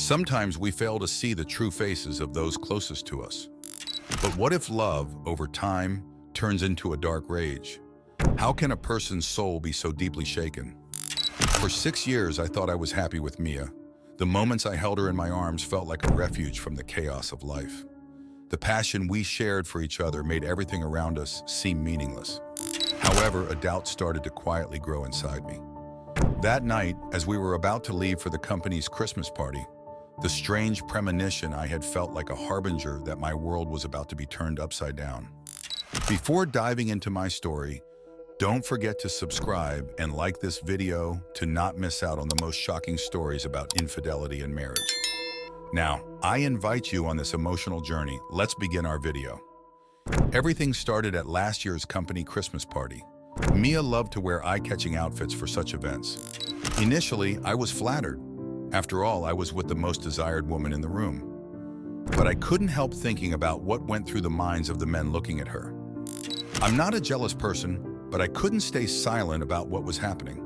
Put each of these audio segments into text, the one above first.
Sometimes we fail to see the true faces of those closest to us. But what if love, over time, turns into a dark rage? How can a person's soul be so deeply shaken? For 6 years, I thought I was happy with Mia. The moments I held her in my arms felt like a refuge from the chaos of life. The passion we shared for each other made everything around us seem meaningless. However, a doubt started to quietly grow inside me. That night, as we were about to leave for the company's Christmas party, the strange premonition I had felt like a harbinger that my world was about to be turned upside down. Before diving into my story, don't forget to subscribe and like this video to not miss out on the most shocking stories about infidelity in marriage. Now, I invite you on this emotional journey. Let's begin our video. Everything started at last year's company Christmas party. Mia loved to wear eye-catching outfits for such events. Initially, I was flattered. After all, I was with the most desired woman in the room. But I couldn't help thinking about what went through the minds of the men looking at her. I'm not a jealous person, but I couldn't stay silent about what was happening.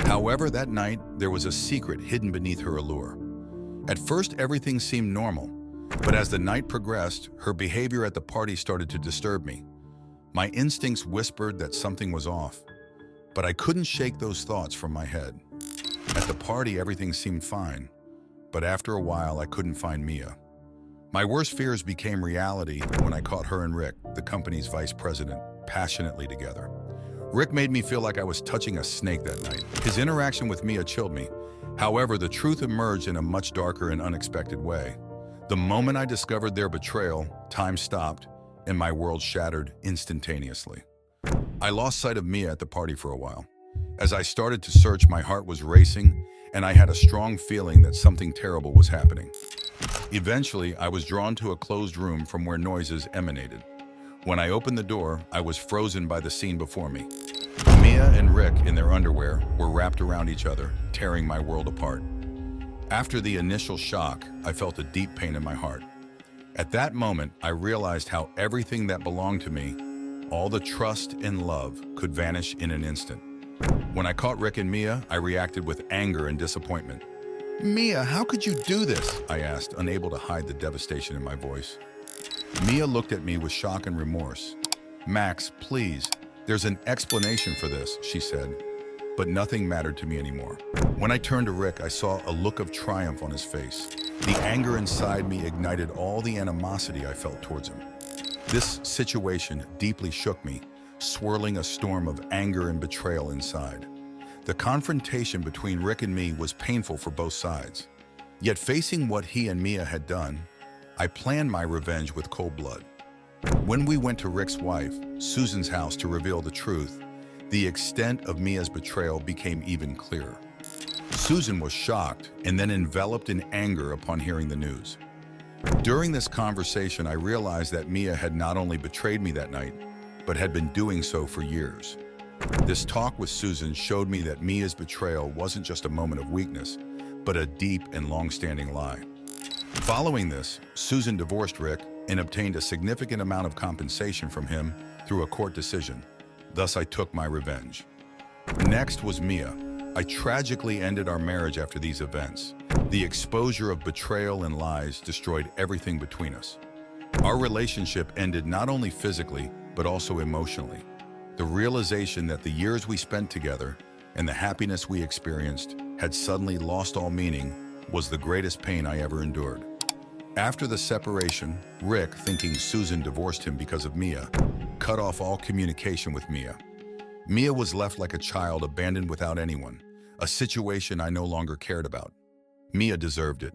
However, that night, there was a secret hidden beneath her allure. At first, everything seemed normal, but as the night progressed, her behavior at the party started to disturb me. My instincts whispered that something was off, but I couldn't shake those thoughts from my head. At the party, everything seemed fine, but after a while, I couldn't find Mia. My worst fears became reality when I caught her and Rick, the company's vice president, passionately together. Rick made me feel like I was touching a snake that night. His interaction with Mia chilled me. However, the truth emerged in a much darker and unexpected way. The moment I discovered their betrayal, time stopped, and my world shattered instantaneously. I lost sight of Mia at the party for a while. As I started to search, my heart was racing, and I had a strong feeling that something terrible was happening. Eventually, I was drawn to a closed room from where noises emanated. When I opened the door, I was frozen by the scene before me. Mia and Rick, in their underwear, were wrapped around each other, tearing my world apart. After the initial shock, I felt a deep pain in my heart. At that moment, I realized how everything that belonged to me, all the trust and love, could vanish in an instant. When I caught Rick and Mia, I reacted with anger and disappointment. "Mia, how could you do this?" I asked, unable to hide the devastation in my voice. Mia looked at me with shock and remorse. "Max, please, there's an explanation for this," she said. But nothing mattered to me anymore. When I turned to Rick, I saw a look of triumph on his face. The anger inside me ignited all the animosity I felt towards him. This situation deeply shook me, swirling a storm of anger and betrayal inside. The confrontation between Rick and me was painful for both sides. Yet facing what he and Mia had done, I planned my revenge with cold blood. When we went to Rick's wife, Susan's house, to reveal the truth, the extent of Mia's betrayal became even clearer. Susan was shocked and then enveloped in anger upon hearing the news. During this conversation, I realized that Mia had not only betrayed me that night, but had been doing so for years. This talk with Susan showed me that Mia's betrayal wasn't just a moment of weakness, but a deep and long-standing lie. Following this, Susan divorced Rick and obtained a significant amount of compensation from him through a court decision. Thus, I took my revenge. Next was Mia. I tragically ended our marriage after these events. The exposure of betrayal and lies destroyed everything between us. Our relationship ended not only physically, but also emotionally. The realization that the years we spent together and the happiness we experienced had suddenly lost all meaning was the greatest pain I ever endured. After the separation, Rick, thinking Susan divorced him because of Mia, cut off all communication with Mia. Mia was left like a child abandoned without anyone, a situation I no longer cared about. Mia deserved it.